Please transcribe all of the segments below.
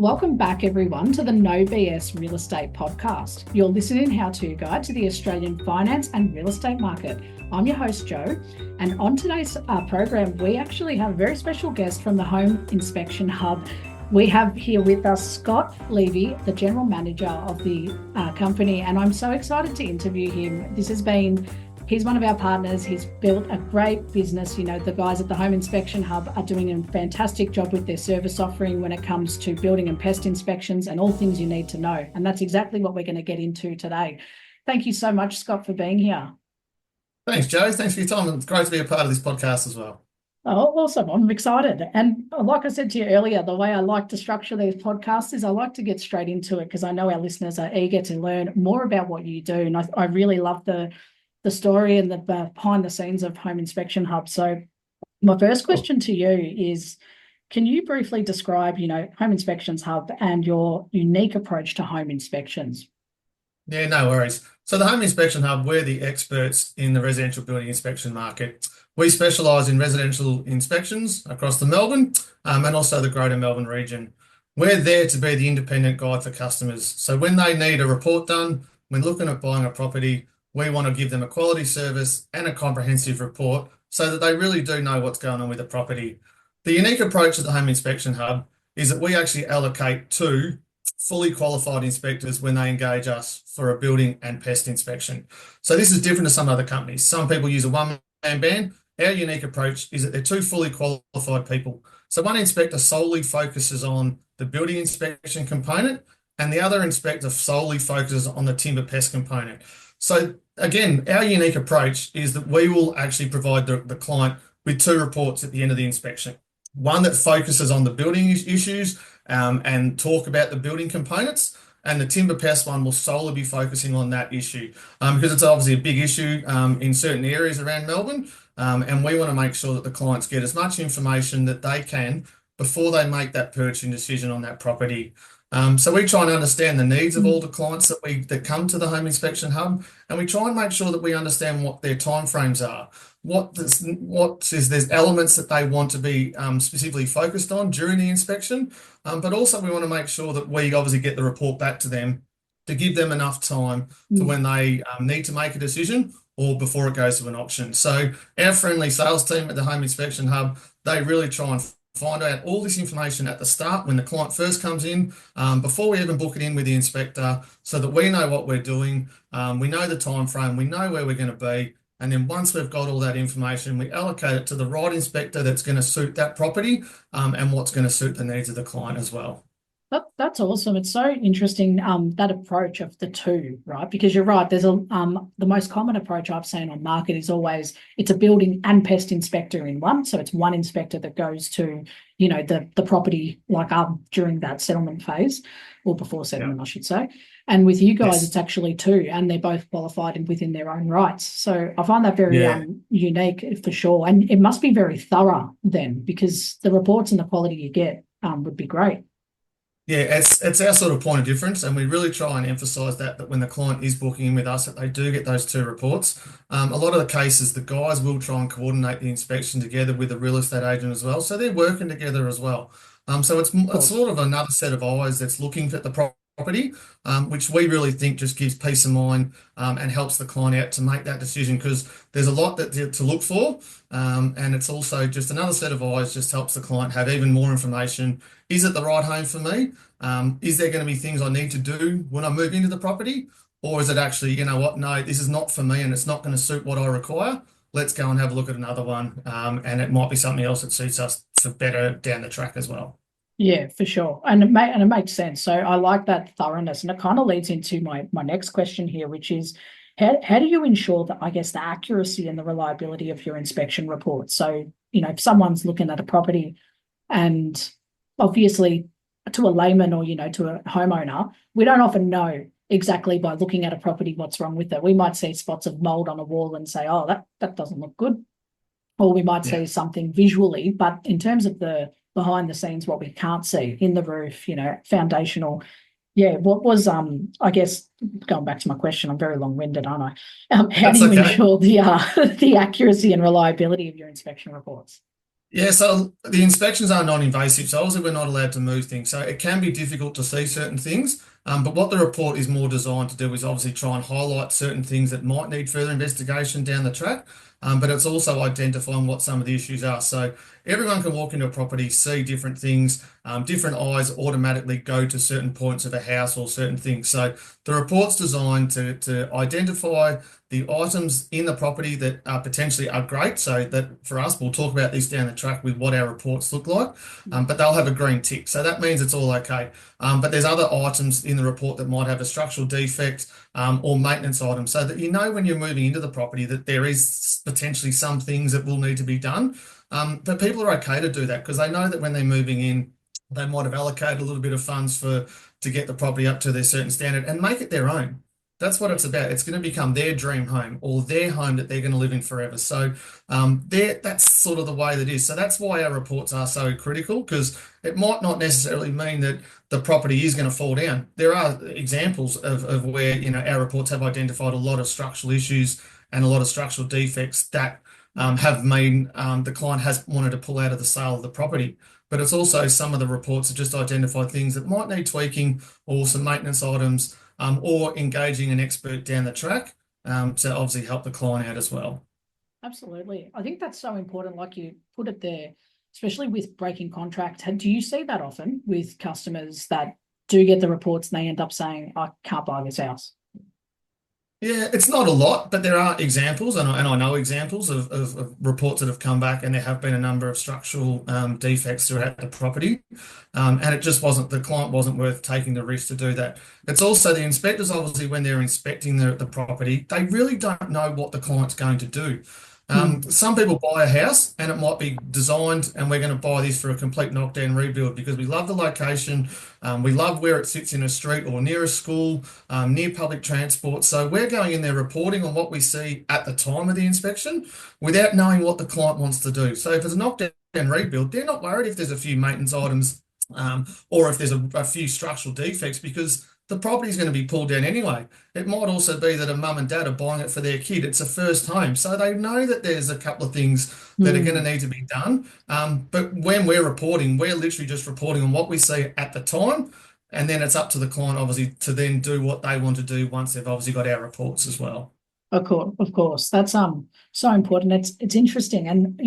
Welcome back, everyone, to the No BS Real Estate Podcast, your listening how-to guide to the Australian finance and real estate market. I'm your host, Jo, and on today's program, we actually have a very special guest from the Home Inspection Hub. We have here with us Scott Leavy, the General Manager of the company, and I'm so excited to interview him. He's one of our partners. He's built a great business. You know, the guys at the Home Inspection Hub are doing a fantastic job with their service offering when it comes to building and pest inspections and all things you need to know. And that's exactly what we're going to get into today. Thank you so much, Scott, for being here. Thanks, Joe. Thanks for your time. It's great to be a part of this podcast as well. Oh, awesome. I'm excited. And like I said to you earlier, the way I like to structure these podcasts is I like to get straight into it because I know our listeners are eager to learn more about what you do. And I really love the story and the behind the scenes of Home Inspection Hub. So my first question to you is, can you briefly describe, Home Inspections Hub and your unique approach to home inspections? Yeah, no worries. So the Home Inspection Hub, we're the experts in the residential building inspection market. We specialise in residential inspections across the Melbourne and also the Greater Melbourne region. We're there to be the independent guide for customers. So when they need a report done, when looking at buying a property, we want to give them a quality service and a comprehensive report so that they really do know what's going on with the property. The unique approach at the Home Inspection Hub is that we actually allocate two fully qualified inspectors when they engage us for a building and pest inspection. So this is different to some other companies. Some people use a one-man band. Our unique approach is that they're two fully qualified people. So one inspector solely focuses on the building inspection component and the other inspector solely focuses on the timber pest component. So again, our unique approach is that we will actually provide the client with two reports at the end of the inspection. One that focuses on the building issues and talk about the building components, and the timber pest one will solely be focusing on that issue because it's obviously a big issue in certain areas around Melbourne, and we want to make sure that the clients get as much information that they can before they make that purchasing decision on that property. So we try and understand the needs of all the clients that come to the Home Inspection Hub, and we try and make sure that we understand what their timeframes are. There's elements that they want to be specifically focused on during the inspection, but also we want to make sure that we obviously get the report back to them to give them enough time for when they need to make a decision or before it goes to an auction. So our friendly sales team at the Home Inspection Hub, they really try and find out all this information at the start when the client first comes in, before we even book it in with the inspector, so that we know what we're doing, we know the time frame, we know where we're going to be, and then once we've got all that information, we allocate it to the right inspector that's going to suit that property and what's going to suit the needs of the client as well. That's awesome. It's so interesting, that approach of the two, right? Because you're right. There's the most common approach I've seen on market is always it's a building and pest inspector in one. So it's one inspector that goes to, the property like during that settlement phase or before settlement, I should say. And with you guys, it's actually two, and they're both qualified and within their own rights. So I find that very unique for sure. And it must be very thorough then, because the reports and the quality you get would be great. Yeah, it's our sort of point of difference, and we really try and emphasise that when the client is booking in with us, that they do get those two reports. A lot of the cases, the guys will try and coordinate the inspection together with the real estate agent as well, so they're working together as well. So it's sort of another set of eyes that's looking at the property, which we really think just gives peace of mind and helps the client out to make that decision because there's a lot to look for, and it's also just another set of eyes just helps the client have even more information. Is it the right home for me? Is there going to be things I need to do when I move into the property? Or is it actually, you know what, no, this is not for me and it's not going to suit what I require. Let's go and have a look at another one. And it might be something else that suits us for better down the track as well. Yeah, for sure. And it makes sense. So I like that thoroughness. And it kind of leads into my next question here, which is how do you ensure that, I guess, the accuracy and the reliability of your inspection reports? So, if someone's looking at a property and obviously to a layman or, to a homeowner, we don't often know exactly by looking at a property what's wrong with it. We might see spots of mold on a wall and say, oh, that doesn't look good. Or we might see something visually, but in terms of the behind the scenes, what we can't see in the roof, foundational. Yeah, what was, I guess, going back to my question, I'm very long-winded, aren't I? How do you ensure the accuracy and reliability of your inspection reports? Yeah, so the inspections are non-invasive, so obviously we're not allowed to move things. So it can be difficult to see certain things. But what the report is more designed to do is obviously try and highlight certain things that might need further investigation down the track. But it's also identifying what some of the issues are. So everyone can walk into a property, see different things. Different eyes automatically go to certain points of a house or certain things. So the report's designed to identify the items in the property that are potentially are great. So that for us, we'll talk about this down the track with what our reports look like. But they'll have a green tick. So that means it's all okay. But there's other items in the report that might have a structural defect or maintenance item so that you know when you're moving into the property that there is potentially some things that will need to be done. But people are okay to do that because they know that when they're moving in, they might have allocated a little bit of funds for to get the property up to their certain standard and make it their own. That's what it's about. It's going to become their dream home or their home that they're going to live in forever. So that's sort of the way that it is. So that's why our reports are so critical because it might not necessarily mean that the property is going to fall down. There are examples of where, our reports have identified a lot of structural issues and a lot of structural defects that have made the client has wanted to pull out of the sale of the property. But it's also some of the reports have just identified things that might need tweaking or some maintenance items or engaging an expert down the track to obviously help the client out as well. Absolutely. I think that's so important, like you put it there, especially with breaking contract. Do you see that often with customers that do get the reports and they end up saying, I can't buy this house? Yeah, it's not a lot, but there are examples, and I know examples of reports that have come back, and there have been a number of structural defects throughout the property, and it just wasn't the client wasn't worth taking the risk to do that. It's also the inspectors, obviously, when they're inspecting the property, they really don't know what the client's going to do. Mm. Some people buy a house and it might be designed, and we're going to buy this for a complete knockdown rebuild because we love the location, we love where it sits in a street or near a school, near public transport. So we're going in there reporting on what we see at the time of the inspection without knowing what the client wants to do. So if it's a knockdown rebuild, they're not worried if there's a few maintenance items or if there's a few structural defects because the property is going to be pulled down anyway. It might also be that a mum and dad are buying it for their kid. It's a first home. So they know that there's a couple of things that are going to Mm. need to be done. But when we're reporting, we're literally just reporting on what we see at the time. And then it's up to the client, obviously, to then do what they want to do once they've obviously got our reports as well. Of course. That's so important. It's interesting. And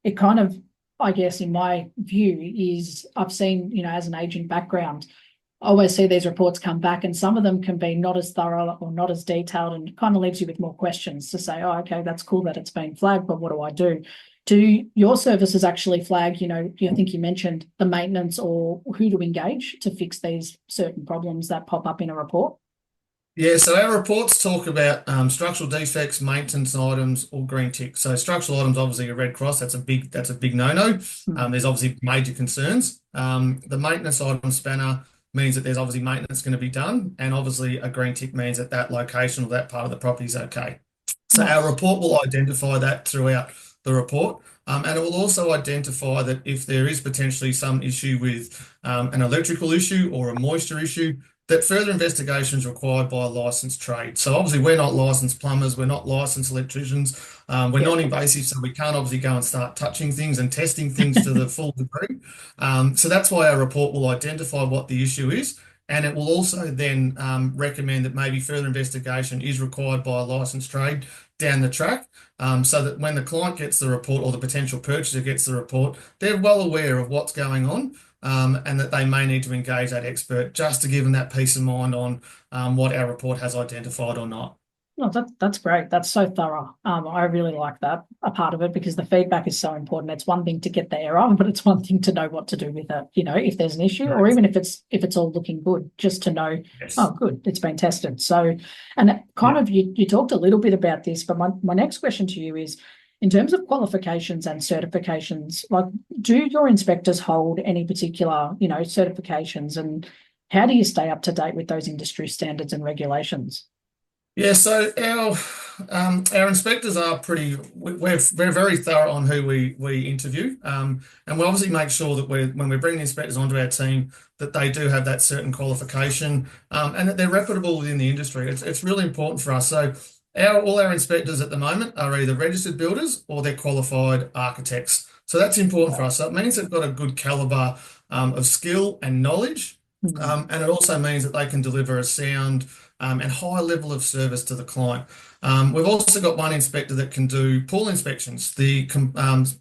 it kind of, I guess, in my view, is I've seen, as an agent background, I always see these reports come back, and some of them can be not as thorough or not as detailed, and it kind of leaves you with more questions to say, oh, okay, that's cool that it's been flagged, but what do I do? Do your services actually flag, I think you mentioned the maintenance or who to engage to fix these certain problems that pop up in a report? Yeah, so our reports talk about structural defects, maintenance items, or green tick. So structural items, obviously a red cross, that's a big no-no. Hmm. There's obviously major concerns. The maintenance item spanner means that there's obviously maintenance going to be done, and obviously a green tick means that that location or that part of the property is okay. So our Nice. report will identify that throughout the report. And it will also identify that if there is potentially some issue with an electrical issue or a moisture issue, that further investigation is required by a licensed trade. So obviously we're not licensed plumbers, we're not licensed electricians, we're Yeah. non-invasive, so we can't obviously go and start touching things and testing things to the full degree. So that's why our report will identify what the issue is. And it will also then recommend that maybe further investigation is required by a licensed trade down the track, so that when the client gets the report or the potential purchaser gets the report, they're well aware of what's going on, and that they may need to engage that expert just to give them that peace of mind on what our report has identified or not. No, that's great. That's so thorough. I really like that a part of it because the feedback is so important. It's one thing to get the error, but it's one thing to know what to do with it. If there's an issue, or Correct. even if it's all looking good, just to know, oh, Yes. good, it's been tested. So, and kind Yeah. of you talked a little bit about this, but my next question to you is, in terms of qualifications and certifications, like, do your inspectors hold any particular, certifications, and how do you stay up to date with those industry standards and regulations? Yeah, so our inspectors are we're very thorough on who we interview, and we obviously make sure that when we're bringing inspectors onto our team that they do have that certain qualification, and that they're reputable within the industry. It's really important for us. So all our inspectors at the moment are either registered builders or they're qualified architects. So that's important for us. So it means they've got a good caliber of skill and knowledge. Mm. And it also means that they can deliver a sound and high level of service to the client. We've also got one inspector that can do pool inspections, the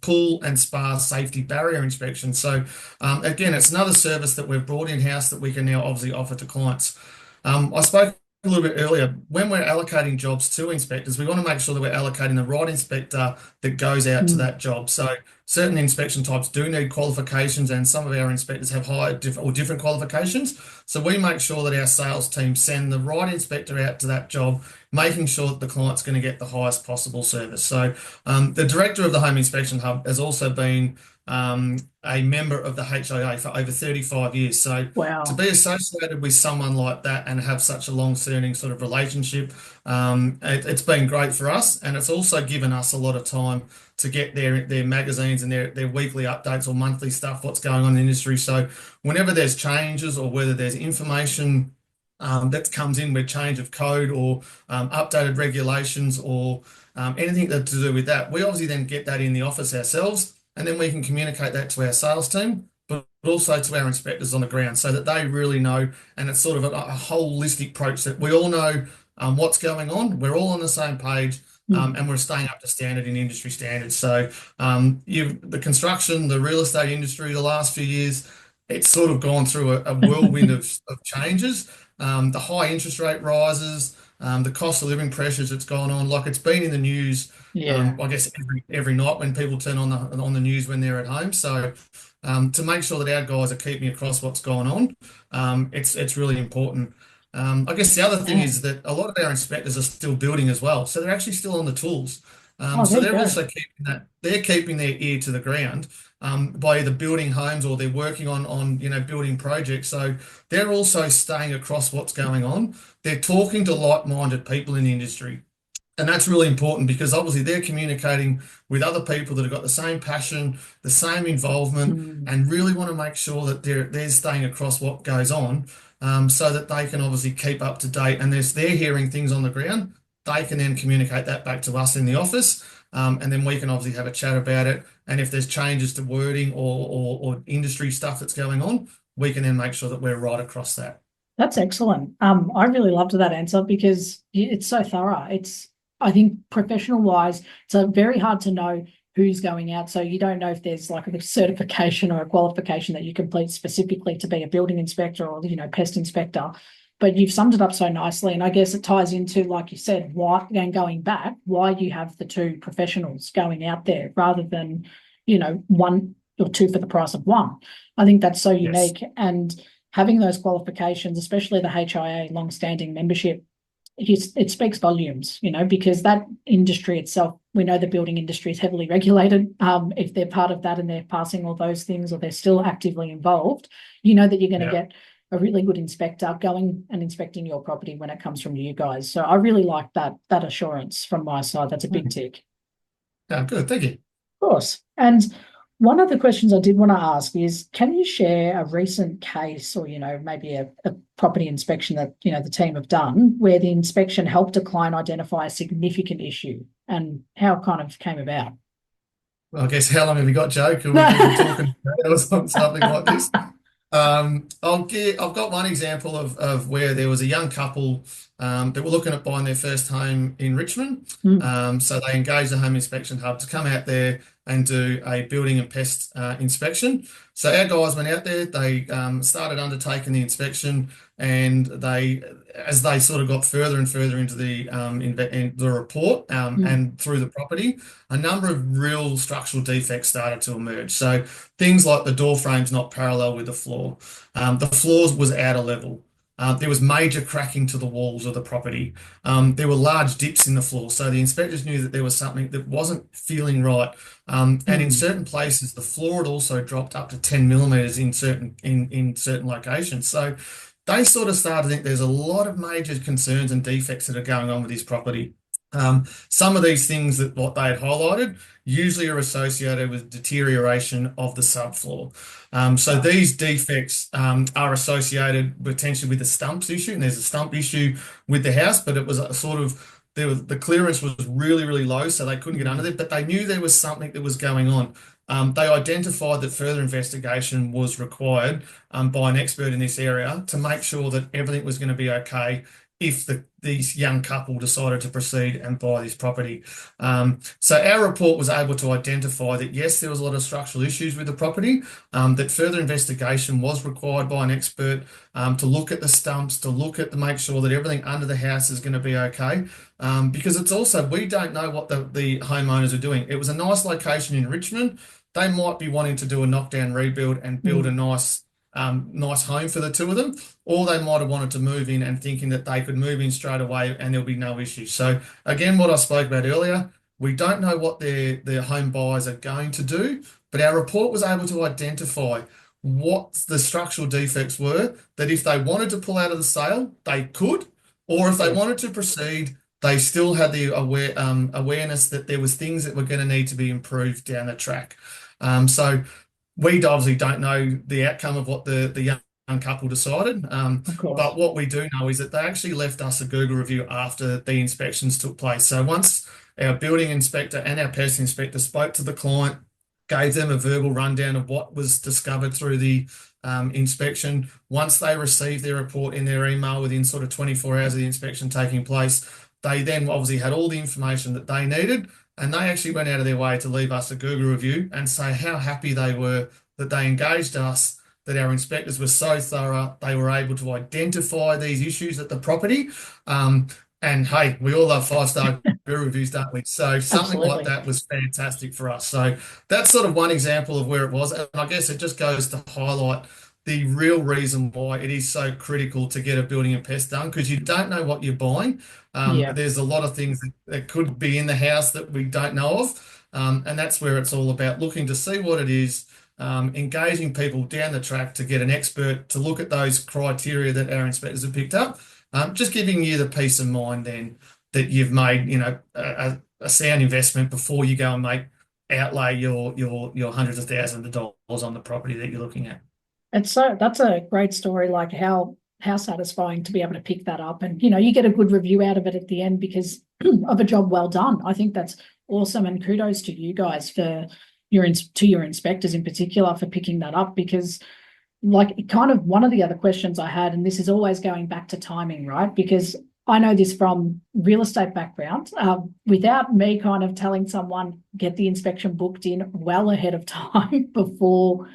pool and spa safety barrier inspection. So again, it's another service that we've brought in-house that we can now obviously offer to clients. I spoke a little bit earlier, when we're allocating jobs to inspectors, we want to make sure that we're allocating the right inspector that goes out to Mm. that job. So certain inspection types do need qualifications, and some of our inspectors have higher or different qualifications. So we make sure that our sales team send the right inspector out to that job, making sure that the client's going to get the highest possible service. So the director of the Home Inspection Hub has also been a member of the HIA for over 35 years. So to Wow. be associated with someone like that and have such a long-standing sort of relationship, it's been great for us, and it's also given us a lot of time to get their magazines and their weekly updates or monthly stuff, what's going on in the industry. So whenever there's changes or whether there's information that comes in with change of code or updated regulations or anything to do with that, we obviously then get that in the office ourselves, and then we can communicate that to our sales team, but also to our inspectors on the ground so that they really know. And it's sort of a holistic approach that we all know what's going on. We're all on the same page. Mm. And we're staying up to standard in industry standards. So the construction, the real estate industry, the last few years, it's sort of gone through a whirlwind of changes. The high interest rate rises, the cost of living pressures that's gone on. Like it's been in the news, Yeah. I guess every night when people turn on the news when they're at home. So to make sure that our guys are keeping across what's going on, it's really important. I guess the other thing Yeah. is that a lot of our inspectors are still building as well, so they're actually still on the tools. Oh, So there you they're go. also keeping their ear to the ground by either building homes or they're working on building projects. So they're also staying across what's going on. They're talking to like-minded people in the industry. And that's really important because obviously they're communicating with other people that have got the same passion, the same involvement, Mm. and really want to make sure that they're staying across what goes on, so that they can obviously keep up to date. And they're hearing things on the ground, they can then communicate that back to us in the office, and then we can obviously have a chat about it. And if there's changes to wording or industry stuff that's going on, we can then make sure that we're right across that. That's excellent. I really loved that answer because it's so thorough. I think professional wise, it's very hard to know who's going out. So you don't know if there's like a certification or a qualification that you complete specifically to be a building inspector or, pest inspector. But you've summed it up so nicely. And I guess it ties into, like you said, why, and going back, why you have the two professionals going out there rather than, one or two for the price of one. I think that's so Yes. unique. And having those qualifications, especially the HIA long-standing membership, it speaks volumes, because that industry itself, we know the building industry is heavily regulated. If they're part of that and they're passing all those things or they're still actively involved, you know that you're going to Yeah. get a really good inspector going and inspecting your property when it comes from you guys. So I really like that assurance from my side. That's a big tick. Yeah, good. Thank you. Course. And one of the questions I did want to ask is, can you share a recent case or, maybe a property inspection that, the team have done where the inspection helped a client identify a significant issue and how it kind of came about? Well, I guess how long have you got, Joe? Could we talk about something like this? I've got one example of where there was a young couple that were looking at buying their first home in Richmond. Mm. So they engaged the Home Inspection Hub to come out there and do a building and pest inspection. So our guys went out there, they started undertaking the inspection, and as they sort of got further and further into in the report Mm. and through the property, a number of real structural defects started to emerge. So things like the door frame's not parallel with the floor. The floor was out of level. There was major cracking to the walls of the property. There were large dips in the floor. So the inspectors knew that there was something that wasn't feeling right. And in Mm. certain places, the floor had also dropped up to 10 millimeters in certain locations. So they sort of started to think there's a lot of major concerns and defects that are going on with this property. Some of these things that what they had highlighted usually are associated with deterioration of the subfloor. So Right. these defects are associated potentially with the stumps issue, and there's a stump issue with the house, but it was a sort of the clearance was really, really low, so they couldn't get under Mm. there, but they knew there was something that was going on. they identified that further investigation was required by an expert in this area to make sure that everything was going to be okay if these young couple decided to proceed and buy this property. So our report was able to identify that yes, there was a lot of structural issues with the property, that further investigation was required by an expert to look at the stumps, to make sure that everything under the house is going to be okay. Because it's also, we don't know what the homeowners are doing. It was a nice location in Richmond. They might be wanting to do a knockdown rebuild and build a nice home for the two of them, or they might have wanted to move in and thinking that they could move in straight away and there'll be no issues. So again, what I spoke about earlier, we don't know what their home buyers are going to do, but our report was able to identify what the structural defects were, that if they wanted to pull out of the sale, they could, or if they wanted to proceed, they still had the awareness that there was things that were going to need to be improved down the track. So we obviously don't know the outcome of what the young couple decided. Of course. But what we do know is that they actually left us a Google review after the inspections took place. So once our building inspector and our pest inspector spoke to the client, gave them a verbal rundown of what was discovered through the inspection. Once they received their report in their email within sort of 24 hours of the inspection taking place, they then obviously had all the information that they needed, and they actually went out of their way to leave us a Google review and say how happy they were that they engaged us, that our inspectors were so thorough, they were able to identify these issues at the property. And hey, we all love 5-star Google reviews, don't we? So something like Absolutely. that was fantastic for us. So that's sort of one example of where it was. And I guess it just goes to highlight the real reason why it is so critical to get a building and pest done, because you don't know what you're buying. Yeah. There's a lot of things that could be in the house that we don't know of. And that's where it's all about looking to see what it is, engaging people down the track to get an expert to look at those criteria that our inspectors have picked up, just giving you the peace of mind then that you've made, a sound investment before you go and outlay your hundreds of thousands of dollars on the property that you're looking at. That's a great story, like how satisfying to be able to pick that up, and you get a good review out of it at the end because of a job well done. I think that's awesome, and kudos to you guys for your inspectors in particular for picking that up, because like kind of one of the other questions I had, and this is always going back to timing, right? Because I know this from real estate background, without me kind of telling someone, get the inspection booked in well ahead of time before,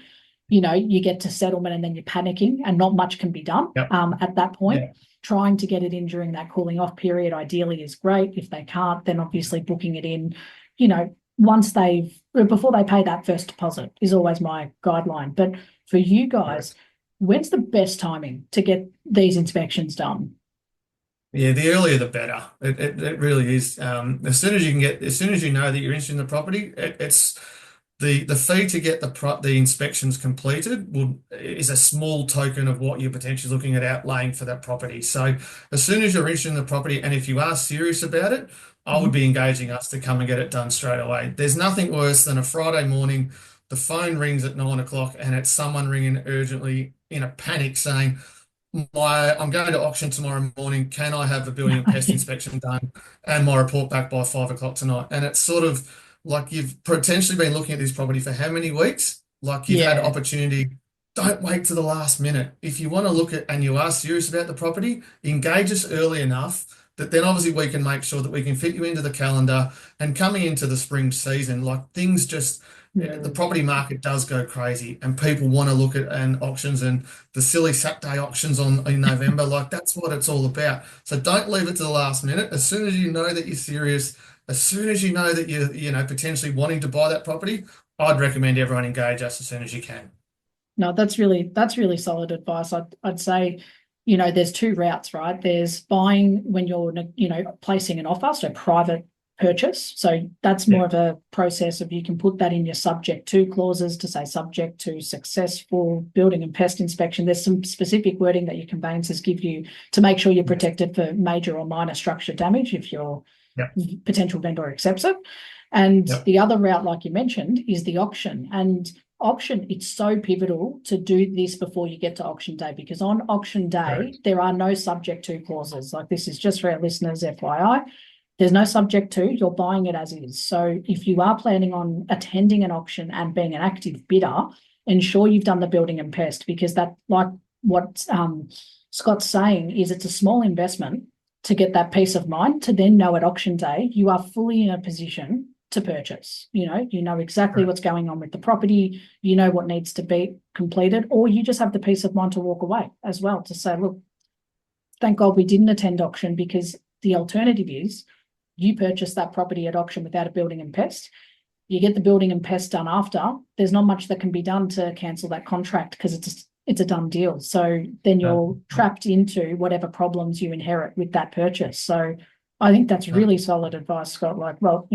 you get to settlement and then you're panicking and not much can be done Yep. at that point. Yeah. Trying to get it in during that cooling off period ideally is great. If they can't, then obviously booking it in, before they pay that first deposit is always my guideline. But for you guys, when's the best timing to get these inspections done? Yeah, the earlier the better. It really is. As soon as you know that you're interested in the property, it's the fee to get the inspections completed is a small token of what you're potentially looking at outlaying for that property. So as soon as you're interested in the property, and if you are serious about it, I would be engaging us to come and get it done straight away. There's nothing worse than a Friday morning, the phone rings at 9 o'clock, and it's someone ringing urgently in a panic saying, I'm going to auction tomorrow morning. Can I have a building and pest inspection done and my report back by 5 o'clock tonight? And it's sort of like you've potentially been looking at this property for how many weeks? Like you've had opportunity. Don't wait to the last minute. If you want to look at and you are serious about the property, engage us early enough that then obviously we can make sure that we can fit you into the calendar. And coming into the spring season, like things just the property market does go crazy and people want to look at auctions and the silly Saturday auctions in November. Like that's what it's all about. So don't leave it to the last minute. As soon as you know that you're serious, as soon as you know that you're potentially wanting to buy that property, I'd recommend everyone engage us as soon as you can. No, that's really solid advice. I'd say, there's two routes, right? There's buying when you're, placing an offer, so private purchase. So that's more of a process of you can put that in your subject to clauses to say subject to successful building and pest inspection. There's some specific wording that your conveyancers give you to make sure you're protected for major or minor structure damage if your potential vendor accepts it. And the other route, like you mentioned, is the auction. And auction, it's so pivotal to do this before you get to auction day, because on auction day, there are no subject to clauses. Like this is just for our listeners, FYI. There's no subject to, you're buying it as is. So if you are planning on attending an auction and being an active bidder, ensure you've done the building and pest, because that, like what Scott's saying, is it's a small investment to get that peace of mind to then know at auction day you are fully in a position to purchase. You know exactly Right. what's going on with the property, you know what needs to be completed, or you just have the peace of mind to walk away as well, to say, look, thank God we didn't attend auction, because the alternative is you purchase that property at auction without a building and pest. You get the building and pest done after. There's not much that can be done to cancel that contract because it's a done deal. So then you're trapped into whatever problems you inherit with that purchase. So I think that's really solid advice, Scott. Like, well,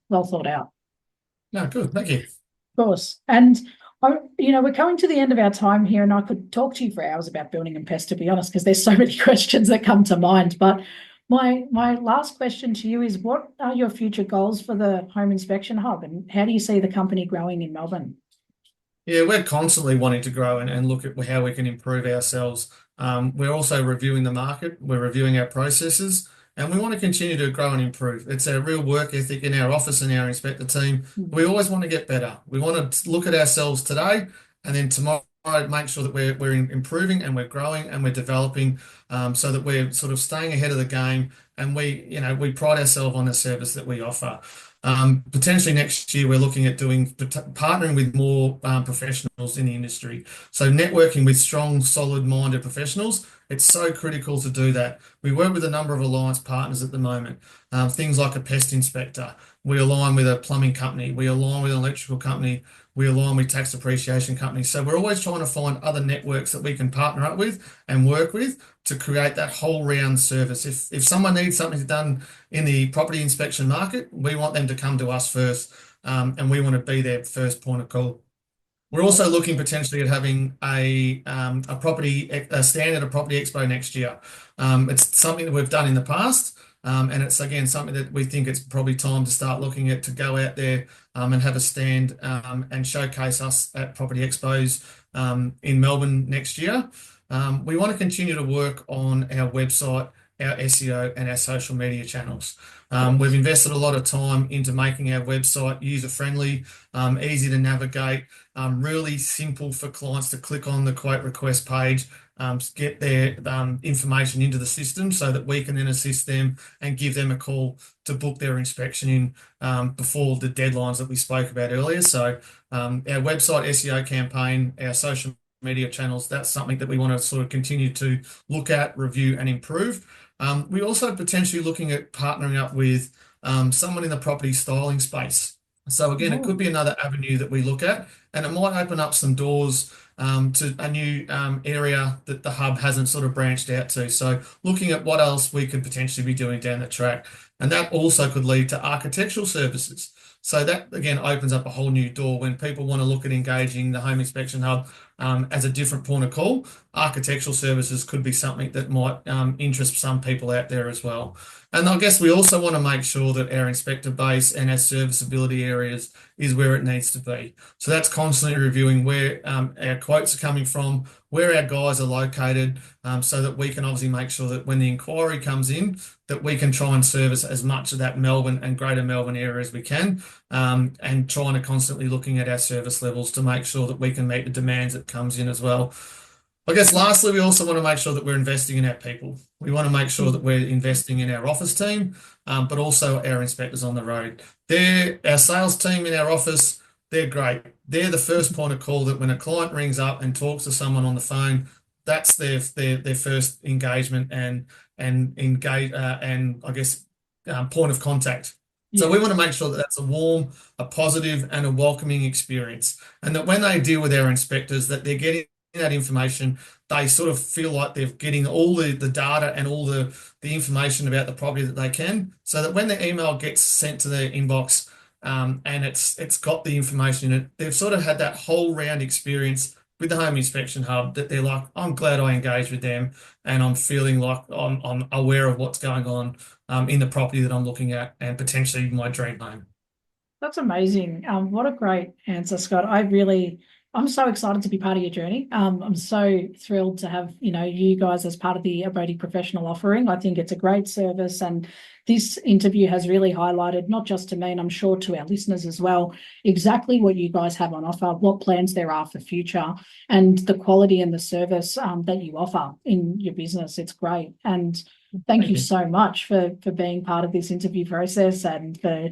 well thought out. No, good. Thank you. Of course. And we're coming to the end of our time here, and I could talk to you for hours about building and pest, to be honest, because there's so many questions that come to mind. But my last question to you is, what are your future goals for the Home Inspection Hub, and how do you see the company growing in Melbourne? Yeah, we're constantly wanting to grow and look at how we can improve ourselves. We're also reviewing the market, we're reviewing our processes, and we want to continue to grow and improve. It's a real work ethic in our office and our inspector team. We always want to get better. We want to look at ourselves today and then tomorrow make sure that we're improving and we're growing and we're developing, so that we're sort of staying ahead of the game, and we pride ourselves on the service that we offer. Potentially next year, we're looking at partnering with more professionals in the industry. So networking with strong, solid-minded professionals, it's so critical to do that. We work with a number of alliance partners at the moment, things like a pest inspector. We align with a plumbing company. We align with an electrical company. We align with tax depreciation companies. So we're always trying to find other networks that we can partner up with and work with to create that whole round service. If someone needs something done in the property inspection market, we want them to come to us first, and we want to be their first point of call. We're also looking potentially at having a stand at a property expo next year. It's something that we've done in the past, and it's again something that we think it's probably time to start looking at, to go out there and have a stand and showcase us at property expos in Melbourne next year. We want to continue to work on our website, our SEO, and our social media channels. We've invested a lot of time into making our website user-friendly, easy to navigate, really simple for clients to click on the quote request page, get their information into the system so that we can then assist them and give them a call to book their inspection in before the deadlines that we spoke about earlier. So our website SEO campaign, our social media channels, that's something that we want to sort of continue to look at, review, and improve. We're also potentially looking at partnering up with someone in the property styling space. So again, it could be another avenue that we look at, and it might open up some doors to a new area that the hub hasn't sort of branched out to. So looking at what else we could potentially be doing down the track, and that also could lead to architectural services. So that again opens up a whole new door when people want to look at engaging the Home Inspection Hub as a different point of call. Architectural services could be something that might interest some people out there as well. And I guess we also want to make sure that our inspector base and our serviceability areas is where it needs to be. So that's constantly reviewing where our quotes are coming from, where our guys are located, so that we can obviously make sure that when the inquiry comes in, that we can try and service as much of that Melbourne and Greater Melbourne area as we can, and trying to constantly looking at our service levels to make sure that we can meet the demands that comes in as well. I guess lastly, we also want to make sure that we're investing in our people. We want to make sure that we're investing in our office team, but also our inspectors on the road. Our sales team in our office, they're great. They're the first point of call that when a client rings up and talks to someone on the phone, that's their first engagement and engage and I guess point of contact. So we want to make sure that that's a warm, a positive, and a welcoming experience, and that when they deal with our inspectors, that they're getting that information, they sort of feel like they're getting all the data and all the information about the property that they can, so that when the email gets sent to their inbox and it's got the information in it, they've sort of had that whole round experience with the Home Inspection Hub, that they're like, I'm glad I engaged with them, and I'm feeling like I'm aware of what's going on in the property that I'm looking at and potentially my dream home. That's amazing. What a great answer, Scott. I'm so excited to be part of your journey. I'm so thrilled to have, you guys as part of the Abodi professional offering. I think it's a great service, and this interview has really highlighted, not just to me, and I'm sure to our listeners as well, exactly what you guys have on offer, what plans there are for future, and the quality and the service that you offer in your business. It's great. And thank you so much for being part of this interview process and for,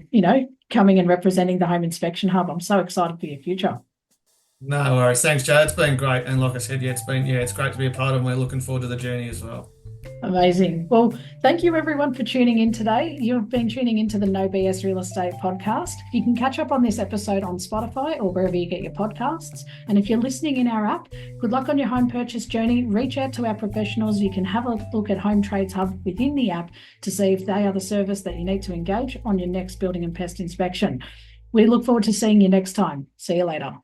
coming and representing the Home Inspection Hub. I'm so excited for your future. No worries. Thanks, Joe. It's been great. And like I said, it's great to be a part of, and we're looking forward to the journey as well. Amazing. Well, thank you everyone for tuning in today. You've been tuning into the No BS Real Estate podcast. You can catch up on this episode on Spotify or wherever you get your podcasts. And if you're listening in our app, good luck on your home purchase journey. Reach out to our professionals. You can have a look at Home Trades Hub within the app to see if they are the service that you need to engage on your next building and pest inspection. We look forward to seeing you next time. See you later.